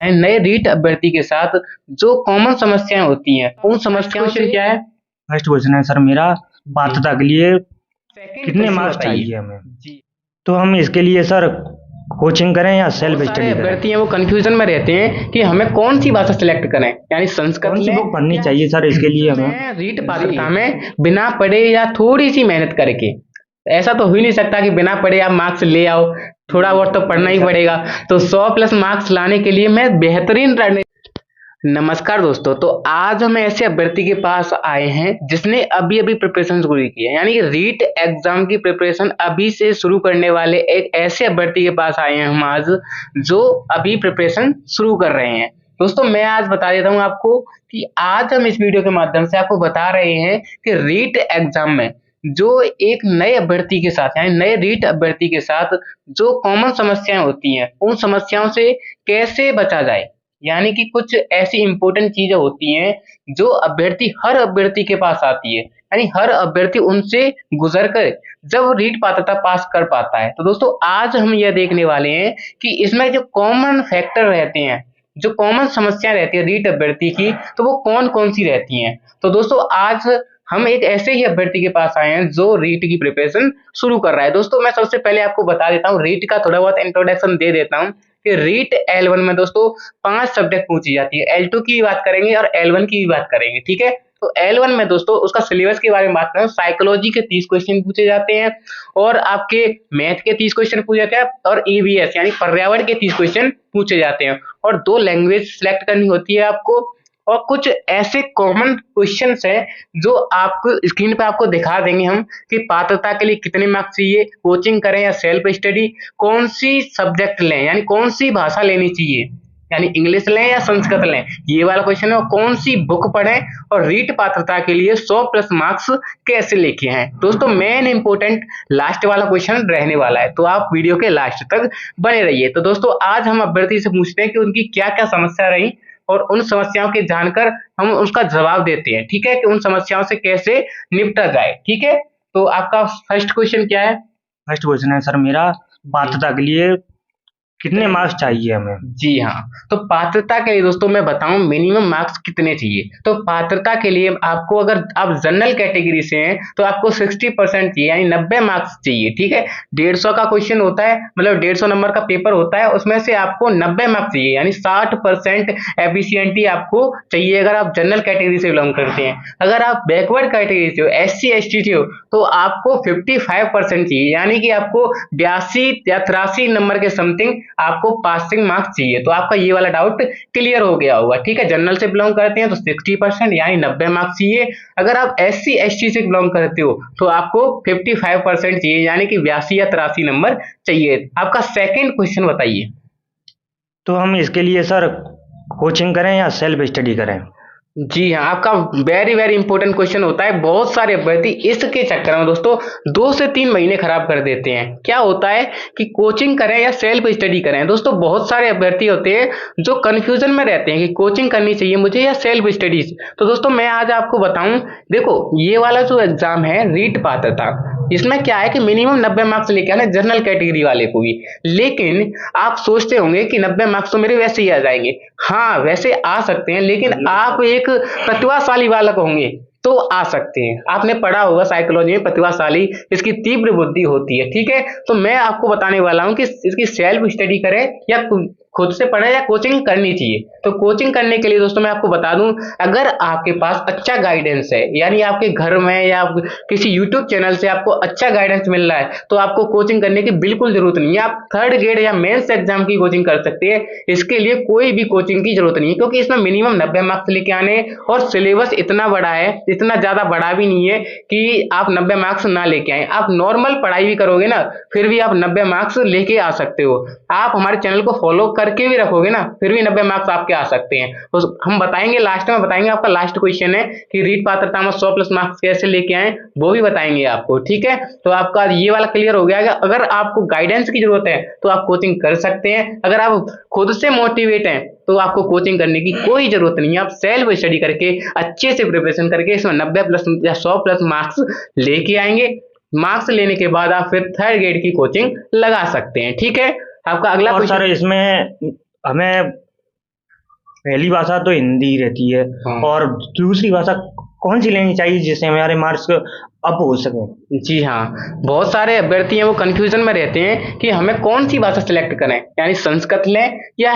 नए रीट अभ्यर्थी के साथ जो कॉमन समस्याएं होती हैं उन समस्याओं से क्या है। फर्स्ट क्वेश्चन है सर मेरा, जी पात्रता के लिए सेकंड कितने क्वेश्चन मार्क्स बताइए। चाहिए हमें? जी तो हम इसके लिए सर कोचिंग करें या सेल्फ बहुत सारे स्टडी करें? अभ्यर्थी हैं वो कंफ्यूजन में रहते हैं कि हमें कौन सी भाषा सिलेक्ट करें, यानी संस्कृत कौन सी लें बुक पढ़नी या चाहिए सर इसके लिए हमें? मैं रीट पात्रता में बिना पढ़े या थोड़ी सी मेहनत करके। ऐसा तो हो ही नहीं सकता कि बिना पढ़े आप मार्क्स ले आओ, थोड़ा बहुत तो पढ़ना ही पड़ेगा। तो 100+ मार्क्स लाने के लिए मैं बेहतरीन रणनीति। नमस्कार दोस्तों, तो आज हम ऐसे अभ्यर्थी के पास आए हैं जिसने अभी अभी प्रिपरेशन शुरू की है, यानी कि रीट एग्जाम की प्रिपरेशन अभी से शुरू करने वाले एक ऐसे अभ्यर्थी के पास आए हैं हम आज, जो अभी प्रिपरेशन शुरू कर रहे हैं। दोस्तों मैं आज बता देता हूं आपको कि आज हम इस वीडियो के माध्यम से आपको बता रहे हैं कि रीट एग्जाम में जो एक नए अभ्यर्थी के साथ यानी नए रीट अभ्यर्थी के साथ जो कॉमन समस्याएं होती हैं उन समस्याओं से कैसे बचा जाए। यानी कि कुछ ऐसी इंपॉर्टेंट चीजें होती हैं जो हर अभ्यर्थी के पास आती है, यानी हर अभ्यर्थी उनसे गुजर कर जब रीट पात्रता पास कर पाता है। तो दोस्तों आज हम यह देखने वाले हैं कि इसमें जो कॉमन फैक्टर रहते हैं, जो कॉमन समस्या रहती है रीट अभ्यर्थी की, तो वो कौन कौन सी रहती हैं। तो दोस्तों आज हम एक ऐसे ही अभ्यर्थी के पास आए हैं जो रीट की प्रिपरेशन शुरू कर रहा है। दोस्तों मैं सबसे पहले आपको बता देता हूँ, रीट का थोड़ा बहुत इंट्रोडक्शन दे देता हूँ कि रीट L1 में दोस्तों 5 सब्जेक्ट पूछी जाती है। L2 की भी बात करेंगे और L1 की भी बात करेंगे, ठीक है। तो L1 में दोस्तों उसका सिलेबस के बारे में बात करें, साइकोलॉजी के 30 क्वेश्चन पूछे जाते हैं और आपके मैथ के 30 क्वेश्चन पूछे जाते हैं और ईवीएस यानी पर्यावरण के 30 क्वेश्चन पूछे जाते हैं और 2 लैंग्वेज सिलेक्ट करनी होती है आपको। और कुछ ऐसे कॉमन क्वेश्चंस हैं जो आपको स्क्रीन पे आपको दिखा देंगे हम कि पात्रता के लिए कितने मार्क्स चाहिए, कोचिंग करें या सेल्फ स्टडी, कौन सी सब्जेक्ट लें यानी कौन सी भाषा लेनी चाहिए, यानी इंग्लिश लें या संस्कृत लें, ये वाला क्वेश्चन है। और कौन सी बुक पढ़ें और रीट पात्रता के लिए 100+ मार्क्स कैसे लेके आए। दोस्तों मेन इंपोर्टेंट लास्ट वाला क्वेश्चन रहने वाला है, तो आप वीडियो के लास्ट तक बने रहिए। तो दोस्तों आज हम अभ्यर्थी से पूछते हैं कि उनकी क्या क्या समस्या रही और उन समस्याओं के जानकर हम उसका जवाब देते हैं, ठीक है, कि उन समस्याओं से कैसे निपटा जाए, ठीक है। तो आपका फर्स्ट क्वेश्चन क्या है? फर्स्ट क्वेश्चन है सर मेरा, जी पात्रता के लिए कितने मार्क्स चाहिए हमें? जी हाँ, तो पात्रता के लिए दोस्तों मैं बताऊं मिनिमम मार्क्स कितने चाहिए। तो पात्रता के लिए आपको, अगर आप जनरल कैटेगरी से हैं तो आपको 60% चाहिए, यानी 90 मार्क्स चाहिए, ठीक है। 150 का क्वेश्चन होता है, मतलब 150 नंबर का पेपर होता है, उसमें से आपको 90 मार्क्स चाहिए, यानी 60% एफिशिएंटी आपको चाहिए अगर आप जनरल कैटेगरी से बिलोंग करते हैं। अगर आप बैकवर्ड कैटेगरी से हो, SC ST से हो, तो आपको 55% चाहिए, यानी कि आपको 82 या 83 नंबर के समथिंग आपको पासिंग मार्क्स चाहिए। तो आपका ये वाला डाउट क्लियर हो गया होगा, ठीक है। जनरल से बिलोंग करते हैं तो 60% यानी 90 मार्क्स चाहिए। अगर आप SC ST से बिलोंग करते हो तो आपको 55% चाहिए, यानी कि 82 या 83 नंबर चाहिए। आपका सेकंड क्वेश्चन बताइए। तो हम इसके लिए सर कोचिंग करें या सेल्फ स्टडी करें? जी हाँ, आपका वेरी वेरी इंपॉर्टेंट क्वेश्चन होता है। बहुत सारे अभ्यर्थी इसके चक्कर में दोस्तों 2 से 3 महीने खराब कर देते हैं। क्या होता है कि कोचिंग करें या सेल्फ स्टडी करें। दोस्तों बहुत सारे अभ्यर्थी होते हैं जो कंफ्यूजन में रहते हैं कि कोचिंग करनी चाहिए मुझे या सेल्फ स्टडी। तो दोस्तों मैं आज आपको बताऊं, देखो ये वाला जो एग्जाम है रीट पात्रता, इसमें क्या है कि मिनिमम 90 मार्क्स लेके आना जनरल कैटेगरी वाले को भी। लेकिन आप सोचते होंगे कि 90 मार्क्स तो मेरे वैसे ही आ जाएंगे। हाँ वैसे आ सकते हैं, लेकिन आप एक प्रतिभाशाली बालक होंगे तो आ सकते हैं। आपने पढ़ा होगा साइकोलॉजी में, प्रतिभाशाली इसकी तीव्र बुद्धि होती है, ठीक है। तो मैं आपको बताने वाला हूं कि इसकी सेल्फ स्टडी करें या खुद से पढ़े या कोचिंग करनी चाहिए। तो कोचिंग करने के लिए दोस्तों मैं आपको बता दूं, अगर आपके पास अच्छा गाइडेंस है, यानी आपके घर में या किसी यूट्यूब चैनल से आपको अच्छा गाइडेंस मिल रहा है, तो आपको कोचिंग करने की बिल्कुल जरूरत नहीं है। आप थर्ड ग्रेड या मेंस एग्जाम की कोचिंग कर सकते हैं, इसके लिए कोई भी कोचिंग की जरूरत नहीं है, क्योंकि इसमें मिनिमम 90 मार्क्स लेके आने और सिलेबस इतना बड़ा है, इतना ज्यादा बड़ा भी नहीं है कि आप 90 मार्क्स ना लेके आए। आप नॉर्मल पढ़ाई भी करोगे ना, फिर भी आप 90 मार्क्स लेके आ सकते हो। आप हमारे चैनल को फॉलो करके भी रखोगे ना, फिर भी 90 मार्क्स आपके आ सकते हैं। तो हम बताएंगे लास्ट में, बताएंगे। आपका लास्ट क्वेश्चन है कि रीट पात्रता में 100+ मार्क्स कैसे लेके आए, वो भी बताएंगे आपको, ठीक है। तो आपका ये वाला क्लियर हो गया है। अगर आपको गाइडेंस की जरूरत है तो आप कोचिंग कर सकते हैं। अगर आप खुद से मोटिवेट हैं तो आपको कोचिंग करने की कोई जरूरत नहीं है। आप सेल्फ स्टडी करके अच्छे से प्रिपरेशन करके इसमें 90+ या 100+ मार्क्स लेके आएंगे। मार्क्स लेने के बाद आप फिर थर्ड ग्रेड की कोचिंग लगा सकते हैं, ठीक है। आपका अगला और सर क्वेश्चन। इसमें हमें पहली भाषा तो हिंदी रहती है। हाँ। और दूसरी भाषा कौन सी लेनी चाहिए जिससे हमारे मार्क्स अप हो सके? जी हाँ, बहुत सारे अभ्यर्थी हैं वो कंफ्यूजन में रहते हैं कि हमें कौन सी भाषा सिलेक्ट करें, यानी संस्कृत लें या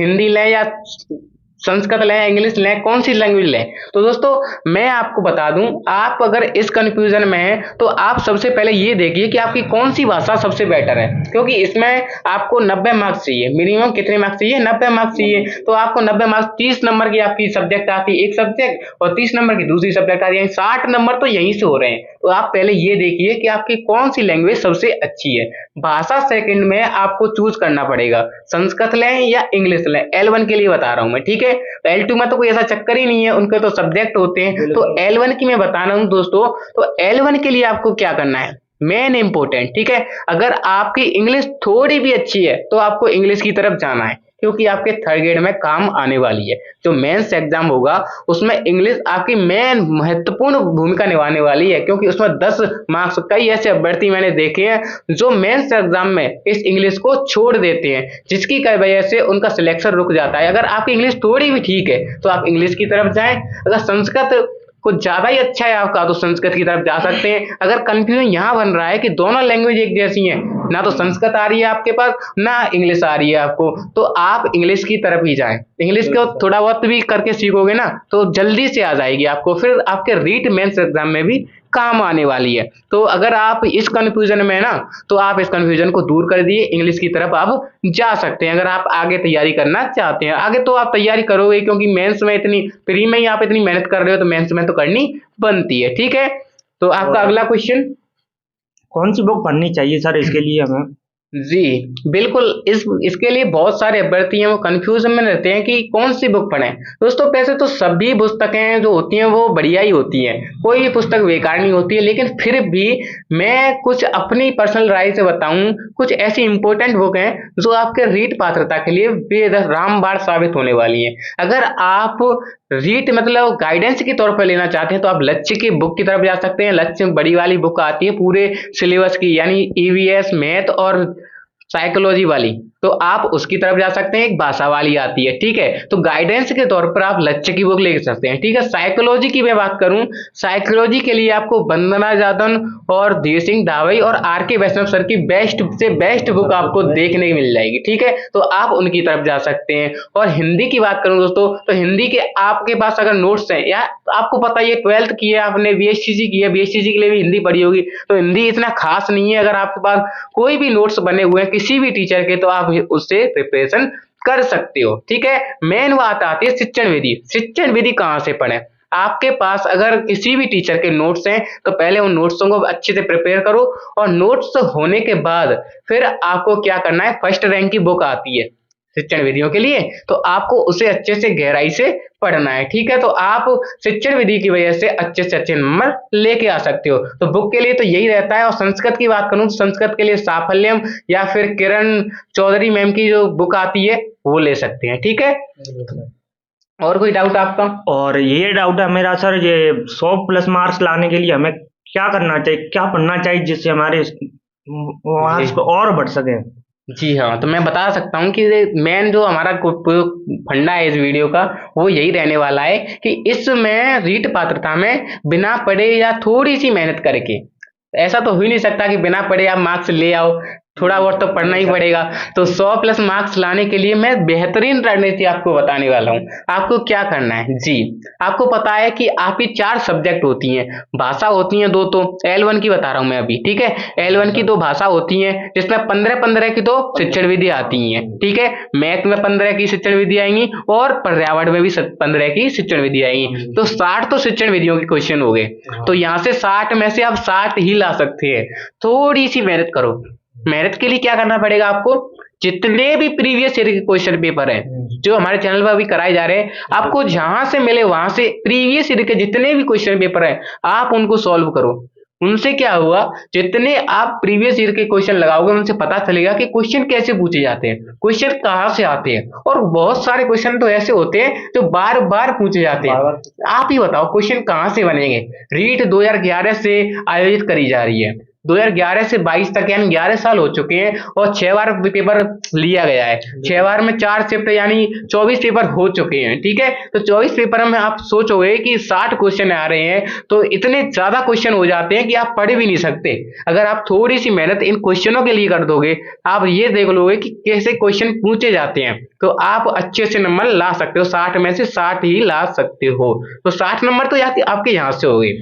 हिंदी लें या संस्कृत लें, इंग्लिश लें, कौन सी लैंग्वेज लें। तो दोस्तों मैं आपको बता दूं, आप अगर इस कंफ्यूजन में हैं तो आप सबसे पहले ये देखिए कि आपकी कौन सी भाषा सबसे बेटर है, क्योंकि इसमें आपको 90 मार्क्स चाहिए। मिनिमम कितने मार्क्स चाहिए? 90 मार्क्स चाहिए। तो आपको 90 मार्क्स, 30 नंबर की आपकी सब्जेक्ट आती है एक सब्जेक्ट, और 30 नंबर की दूसरी सब्जेक्ट आती है, 60 नंबर तो यहीं से हो रहे हैं। तो आप पहले ये देखिए कि आपकी कौन सी लैंग्वेज सबसे अच्छी है। भाषा सेकंड में आपको चूज करना पड़ेगा, संस्कृत लें या इंग्लिश लें। L1 के लिए बता रहा हूं मैं, ठीक है। तो L2 में तो कोई ऐसा चक्कर ही नहीं है, उनके तो सब्जेक्ट होते हैं। तो L1 की मैं बता रहा हूं दोस्तों। तो L1 के लिए आपको क्या करना है, मेन इंपोर्टेंट, ठीक है। अगर आपकी इंग्लिश थोड़ी भी अच्छी है तो आपको इंग्लिश की तरफ जाना है, क्योंकि आपके थर्ड ग्रेड में काम आने वाली है। जो मेंस एग्जाम होगा उसमें इंग्लिश आपकी मेन महत्वपूर्ण भूमिका निभाने वाली है, क्योंकि उसमें 10 मार्क्स, कई ऐसे अभ्यर्थी मैंने देखे हैं जो मेंस एग्जाम में इस इंग्लिश को छोड़ देते हैं, जिसकी वजह से उनका सिलेक्शन रुक जाता है। अगर आपकी इंग्लिश थोड़ी भी ठीक है तो आप इंग्लिश की तरफ जाएं। अगर संस्कृत कुछ ज्यादा ही अच्छा है आपका तो संस्कृत की तरफ जा सकते हैं। अगर कंफ्यूजन यहाँ बन रहा है कि दोनों लैंग्वेज एक जैसी हैं, ना तो संस्कृत आ रही है आपके पास ना इंग्लिश आ रही है आपको, तो आप इंग्लिश की तरफ ही जाएं। इंग्लिश को थोड़ा बहुत भी करके सीखोगे ना तो जल्दी से आ जाएगी आपको, फिर आपके रीट मेंस एग्जाम में भी काम आने वाली है। तो अगर आप इस कंफ्यूजन में ना, तो आप इस कंफ्यूजन को दूर कर दिए, इंग्लिश की तरफ आप जा सकते हैं। अगर आप आगे तैयारी करना चाहते हैं, आगे तो आप तैयारी करोगे, क्योंकि मेंस में इतनी प्री में ही आप इतनी मेहनत कर रहे हो तो मेंस में तो करनी बनती है, ठीक है। तो आपका अगला क्वेश्चन। कौन सी बुक पढ़नी चाहिए सर इसके लिए हमें? जी बिल्कुल, इसके लिए बहुत सारे अभ्यर्थी हैं वो कंफ्यूजन में रहते हैं कि कौन सी बुक पढ़ें। दोस्तों वैसे तो सभी पुस्तकें जो होती हैं वो बढ़िया ही होती हैं, कोई भी पुस्तक बेकार नहीं होती है, लेकिन फिर भी मैं कुछ अपनी पर्सनल राय से बताऊं, कुछ ऐसी इंपॉर्टेंट बुक हैं जो आपके रीट पात्रता के लिए बेहद रामबाण साबित होने वाली हैं। अगर आप रीट मतलब गाइडेंस के तौर पर लेना चाहते हैं तो आप लक्ष्य की बुक की तरफ जा सकते हैं। लक्ष्य बड़ी वाली बुक आती है पूरे सिलेबस की, यानी ईवीएस, मैथ और साइकोलॉजी वाली, तो आप उसकी तरफ जा सकते हैं। एक भाषा वाली आती है, ठीक है। तो गाइडेंस के तौर पर आप लक्ष्य की बुक ले सकते हैं, ठीक है। साइकोलॉजी की मैं बात करूं, साइकोलॉजी के लिए आपको वंदना जादन और धीर सिंह धावई और आर.के. वैष्णव सर की बेस्ट से बेस्ट बुक आपको देखने को मिल जाएगी, ठीक है। तो आप उनकी तरफ जा सकते हैं। और हिंदी की बात करूं दोस्तों, तो हिंदी के आपके पास अगर नोट्स हैं, या आपको पता है 12th की है आपने, बीएससीजी की है, बीएससीजी के लिए भी हिंदी पढ़ी होगी, तो हिंदी इतना खास नहीं है। अगर आपके पास कोई भी नोट्स बने हुए हैं किसी भी टीचर के, तो आप उससे प्रिपरेशन कर सकते हो, ठीक है। मेन बात आती है शिक्षण विधि। शिक्षण विधि कहां से पढ़ें? आपके पास अगर किसी भी टीचर के नोट्स हैं तो पहले उन नोट्सों को अच्छे से प्रिपेयर करो, और नोट्स होने के बाद फिर आपको क्या करना है, फर्स्ट रैंक की बुक आती है शिक्षण विधियों के लिए, तो आपको उसे अच्छे से गहराई से पढ़ना है, ठीक है। तो आप शिक्षण विधि की वजह से अच्छे नंबर लेके आ सकते हो। तो बुक के लिए तो यही रहता है। और संस्कृत की बात करूं तो संस्कृत के लिए साफल्यम या फिर किरण चौधरी मैम की जो बुक आती है वो ले सकते हैं, ठीक है। और कोई डाउट आपका? और ये डाउट है मेरा सर, ये 100+ मार्क्स लाने के लिए हमें क्या करना चाहिए, क्या पढ़ना चाहिए जिससे हमारे मार्क्स और बढ़ सके? जी हाँ, तो मैं बता सकता हूँ कि मेन जो हमारा फंडा है इस वीडियो का वो यही रहने वाला है कि इसमें रीट पात्रता में बिना पढ़े या थोड़ी सी मेहनत करके, ऐसा तो हो ही नहीं सकता कि बिना पढ़े आप मार्क्स ले आओ, थोड़ा बहुत तो पढ़ना ही पड़ेगा। तो 100+ मार्क्स लाने के लिए मैं बेहतरीन रणनीति आपको बताने वाला हूँ। आपको क्या करना है जी, आपको पता है कि आपकी 4 सब्जेक्ट होती हैं, भाषा होती हैं 2, तो L1 की बता रहा हूं मैं अभी, ठीक है। L1 की 2 भाषा होती हैं, जिसमें 15-15 की तो शिक्षण विधि आती हैं, ठीक है। मैथ में 15 की शिक्षण विधि आएंगी और पर्यावरण में भी 15 की शिक्षण विधि आएंगी, तो 60 तो शिक्षण विधियों के क्वेश्चन हो गए। तो यहाँ से 60 में से आप 60 ही ला सकते हैं। थोड़ी सी मेहनत करो। मेहनत के लिए क्या करना पड़ेगा आपको, जितने भी प्रीवियस ईयर के क्वेश्चन पेपर हैं जो हमारे चैनल पर अभी कराए जा रहे हैं, आपको जहां से मिले वहां से प्रीवियस ईयर के जितने भी क्वेश्चन पेपर हैं आप उनको सॉल्व करो। उनसे क्या हुआ, जितने आप प्रीवियस ईयर के क्वेश्चन लगाओगे उनसे पता चलेगा कि क्वेश्चन कैसे पूछे जाते हैं, क्वेश्चन कहां से आते हैं। और बहुत सारे क्वेश्चन तो ऐसे होते हैं जो बार बार पूछे जाते हैं। आप ही बताओ क्वेश्चन कहां से बनेंगे? रीट 2011 से आयोजित करी जा रही है, 2011 से 22 तक यानी 11 साल हो चुके हैं और 6 बार पेपर लिया गया है। 6 बार में 4 शिफ्ट यानी 24 पेपर हो चुके हैं। ठीक है, तो 24 पेपर में आप सोचोगे कि 60 क्वेश्चन आ रहे हैं, तो इतने ज्यादा क्वेश्चन हो जाते हैं कि आप पढ़ भी नहीं सकते। अगर आप थोड़ी सी मेहनत इन क्वेश्चनों के लिए कर दोगे, आप ये देख लोगे कि कैसे क्वेश्चन पूछे जाते हैं, तो आप अच्छे से नंबर ला सकते हो। 60 में से 60 ही ला सकते हो, तो 60 नंबर तो आपके यहाँ से हो गए।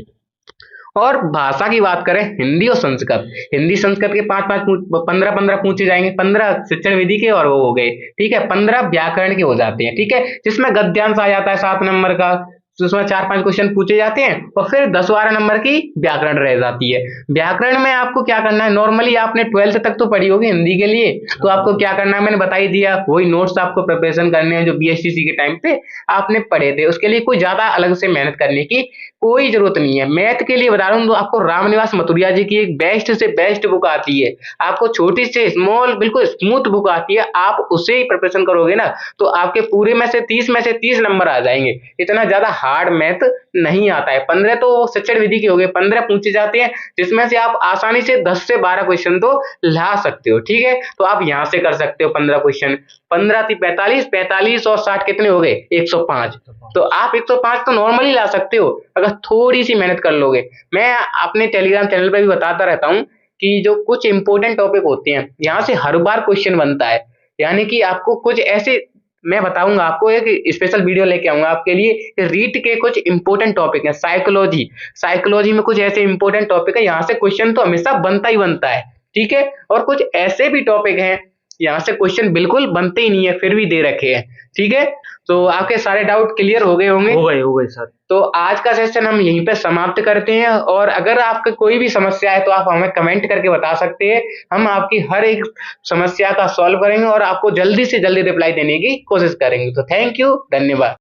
और भाषा की बात करें, हिंदी और संस्कृत, हिंदी संस्कृत के 15 पूछे जाएंगे, 15 शिक्षण विधि के और वो हो गए। ठीक है, 15 व्याकरण के हो जाते हैं। ठीक है, जिसमें गद्यांश आ जाता है 7 नंबर का, तो उसमें 4-5 क्वेश्चन पूछे जाते हैं और फिर 10-12 नंबर की व्याकरण रह जाती है। व्याकरण में आपको क्या करना है, नॉर्मली आपने 12th तक तो पढ़ी होगी हिंदी के लिए, तो आपको क्या करना है मैंने बता ही दिया, वही नोट्स आपको प्रिपरेशन करने हैं जो बीएसटीसी के टाइम पे आपने पढ़े थे। उसके लिए कोई ज्यादा अलग से मेहनत करने की कोई जरूरत नहीं है। मैथ के लिए बता रहा हूँ, तो आपको रामनिवास मथुरिया जी की एक बेस्ट से बेस्ट बुक आती है, आपको छोटी से स्मॉल बिल्कुल स्मूथ बुक आती है, आप उसे ही प्रिपरेशन करोगे ना तो आपके पूरे में से 30 नंबर आ जाएंगे। इतना ज्यादा हार्ड मैथ नहीं आता है। 15 तो शिक्षण विधि के हो गए, 15 पूछे जाते हैं, जिसमें से आप आसानी से 10 से 12 क्वेश्चन तो ला सकते हो। ठीक है, तो आप यहां से कर सकते हो 15 क्वेश्चन। 15 थी 45, 45 और 60 कितने हो गए, 105। तो आप 105 तो नॉर्मली ला सकते हो अगर थोड़ी सी मेहनत कर लोगे। मैं अपने टेलीग्राम चैनल पर भी बताता रहता हूँ कि जो कुछ इंपॉर्टेंट टॉपिक होते हैं, यहाँ से हर बार क्वेश्चन बनता है, यानी कि आपको कुछ ऐसे, मैं बताऊंगा आपको, एक स्पेशल वीडियो लेके आऊंगा आपके लिए, रीट के कुछ इंपॉर्टेंट टॉपिक है। साइकोलॉजी में कुछ ऐसे इंपॉर्टेंट टॉपिक है, यहाँ से क्वेश्चन तो हमेशा बनता ही बनता है। ठीक है, और कुछ ऐसे भी टॉपिक हैं यहाँ से क्वेश्चन बिल्कुल बनते ही नहीं है, फिर भी दे रखे हैं। ठीक है, तो आपके सारे डाउट क्लियर हो गए होंगे? हो गए सर। तो आज का सेशन हम यहीं पे समाप्त करते हैं, और अगर आपका कोई भी समस्या है तो आप हमें कमेंट करके बता सकते हैं। हम आपकी हर एक समस्या का सॉल्व करेंगे और आपको जल्दी से जल्दी रिप्लाई देने की कोशिश करेंगे। तो थैंक यू, धन्यवाद।